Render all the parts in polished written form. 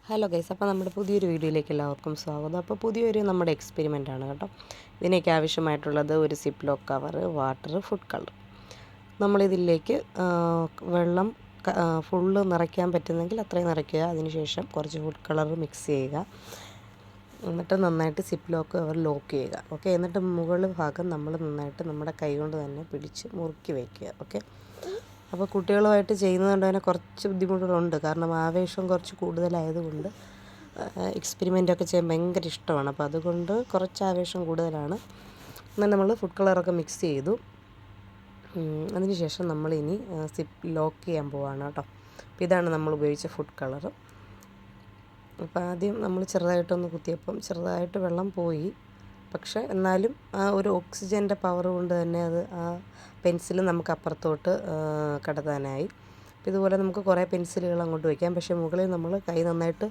Hello guys, അപ്പോൾ നമ്മുടെ പുതിയൊരു വീഡിയോയിലേക്ക് എല്ലാവർക്കും സ്വാഗതം. അപ്പോൾ പുതിയൊരു നമ്മുടെ എക്സ്പെരിമെൻ്റ് ആണ് കേട്ടോ. ഇതിനൊക്കെ ആവശ്യമായിട്ടുള്ളത് ഒരു zip lock cover, water, food colour. നമ്മളിതിലേക്ക് വെള്ളം ഫുള്ള് നിറയ്ക്കാൻ പറ്റുന്നെങ്കിൽ അത്രയും നിറയ്ക്കുക. അതിനുശേഷം കുറച്ച് ഫുഡ് കളർ മിക്സ് ചെയ്യുക. എന്നിട്ട് നന്നായിട്ട് സിപ്പ് ലോക്ക് കവർ ലോക്ക് ചെയ്യുക. ഓക്കെ, എന്നിട്ട് മുകളിൽ ഭാഗം നമ്മൾ നന്നായിട്ട് നമ്മുടെ കൈ കൊണ്ട് തന്നെ പിടിച്ച് മുറുക്കി വയ്ക്കുക. ഓക്കെ, അപ്പോൾ കുട്ടികളുമായിട്ട് ചെയ്യുന്നതുകൊണ്ട് തന്നെ കുറച്ച് ബുദ്ധിമുട്ടുകളുണ്ട്. കാരണം ആവേശം കുറച്ച് കൂടുതലായതുകൊണ്ട് എക്സ്പെരിമെൻ്റൊക്കെ ചെയ്യാൻ ഭയങ്കര ഇഷ്ടമാണ്. അപ്പോൾ അതുകൊണ്ട് കുറച്ച് ആവേശം കൂടുതലാണ്. എന്നാൽ നമ്മൾ ഫുഡ് കളറൊക്കെ മിക്സ് ചെയ്തു. അതിനുശേഷം നമ്മളിനി സിപ്പ് ലോക്ക് ചെയ്യാൻ പോവാണ് കേട്ടോ. അപ്പോൾ ഇതാണ് നമ്മൾ ഉപയോഗിച്ച ഫുഡ് കളറ്. അപ്പോൾ ആദ്യം നമ്മൾ ചെറുതായിട്ടൊന്ന് കുത്തിയപ്പം ചെറുതായിട്ട് വെള്ളം പോയി. പക്ഷേ എന്നാലും ആ ഒരു ഓക്സിജൻ്റെ പവർ കൊണ്ട് തന്നെ അത് ആ പെൻസിൽ നമുക്ക് അപ്പുറത്തോട്ട് കടത്താനായി. അപ്പോൾ ഇതുപോലെ നമുക്ക് കുറേ പെൻസിലുകൾ അങ്ങോട്ട് വയ്ക്കാം. പക്ഷേ മുകളിൽ നമ്മൾ കൈ നന്നായിട്ട്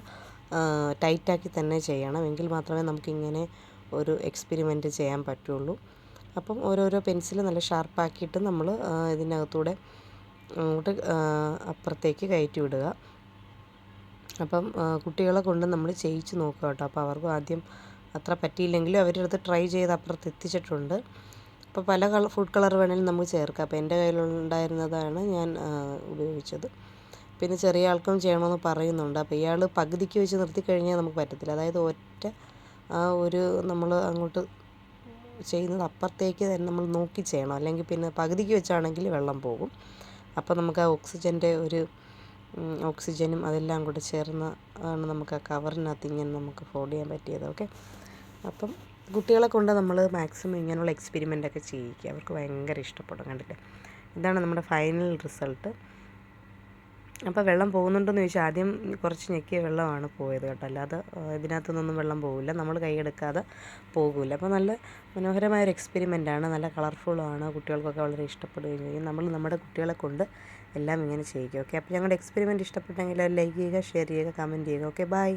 ടൈറ്റാക്കി തന്നെ ചെയ്യണം. എങ്കിൽ മാത്രമേ നമുക്കിങ്ങനെ ഒരു എക്സ്പെരിമെൻറ്റ് ചെയ്യാൻ പറ്റുള്ളൂ. അപ്പം ഓരോരോ പെൻസിൽ നല്ല ഷാർപ്പാക്കിയിട്ട് നമ്മൾ ഇതിനകത്തൂടെ അങ്ങോട്ട് അപ്പുറത്തേക്ക് കയറ്റി വിടുക. അപ്പം കുട്ടികളെ കൊണ്ട് നമ്മൾ ചെയ്യിച്ച് നോക്കുക കേട്ടോ. അപ്പോൾ അവർക്ക് ആദ്യം അത്ര പറ്റിയില്ലെങ്കിലും അവരടുത്ത് ട്രൈ ചെയ്ത് അപ്പുറത്ത് എത്തിച്ചിട്ടുണ്ട്. അപ്പോൾ പല ഫുഡ് കളർ വേണമെങ്കിലും നമുക്ക് ചേർക്കാം. അപ്പോൾ എൻ്റെ കയ്യിലുണ്ടായിരുന്നതാണ് ഞാൻ ഉപയോഗിച്ചത്. പിന്നെ ചെറിയ ആൾക്കും ചെയ്യണമെന്ന് പറയുന്നുണ്ട്. അപ്പോൾ ഇയാൾ പകുതിക്ക് വെച്ച് നിർത്തിക്കഴിഞ്ഞാൽ നമുക്ക് പറ്റത്തില്ല. അതായത് ഒറ്റ ആ ഒരു നമ്മൾ അങ്ങോട്ട് ചെയ്യുന്നത് അപ്പുറത്തേക്ക് തന്നെ നമ്മൾ നോക്കി ചെയ്യണം. അല്ലെങ്കിൽ പിന്നെ പകുതിക്ക് വെച്ചാണെങ്കിൽ വെള്ളം പോകും. അപ്പോൾ നമുക്ക് ആ ഓക്സിജനും അതെല്ലാം കൂടെ ചേർന്ന് ആണ് നമുക്ക് ആ കവറിനകത്ത് ഇങ്ങനെ നമുക്ക് ഫോൾഡ് ചെയ്യാൻ പറ്റിയത്. ഓക്കെ, അപ്പം കുട്ടികളെ കൊണ്ട് നമ്മൾ മാക്സിമം ഇങ്ങനെയുള്ള എക്സ്പെരിമെൻ്റൊക്കെ ചെയ്യിക്കുക. അവർക്ക് ഭയങ്കര ഇഷ്ടപ്പെടും. കണ്ടില്ലേ, ഇതാണ് നമ്മുടെ ഫൈനൽ റിസൾട്ട്. അപ്പോൾ വെള്ളം പോകുന്നുണ്ടെന്ന് ചോദിച്ചാൽ ആദ്യം കുറച്ച് ഞെക്കിയ വെള്ളമാണ് പോയത് കേട്ടോ. അല്ലാതെ ഇതിനകത്തുനിന്നൊന്നും വെള്ളം പോകില്ല, നമ്മൾ കൈയെടുക്കാതെ പോകില്ല. അപ്പോൾ നല്ല മനോഹരമായൊരു എക്സ്പെരിമെൻ്റാണ്, നല്ല കളർഫുള്ളാണ്. കുട്ടികൾക്കൊക്കെ വളരെ ഇഷ്ടപ്പെടുകയും ചെയ്യും. നമ്മൾ നമ്മുടെ കുട്ടികളെ കൊണ്ട് എല്ലാം ഇങ്ങനെ ചെയ്യിക്കുക. ഓക്കെ, അപ്പോൾ ഞങ്ങളുടെ എക്സ്പെരിമെൻറ്റ് ഇഷ്ടപ്പെട്ടെങ്കിൽ ലൈക്ക് ചെയ്യുക, ഷെയർ ചെയ്യുക, കമൻറ്റ് ചെയ്യുക. Okay, by.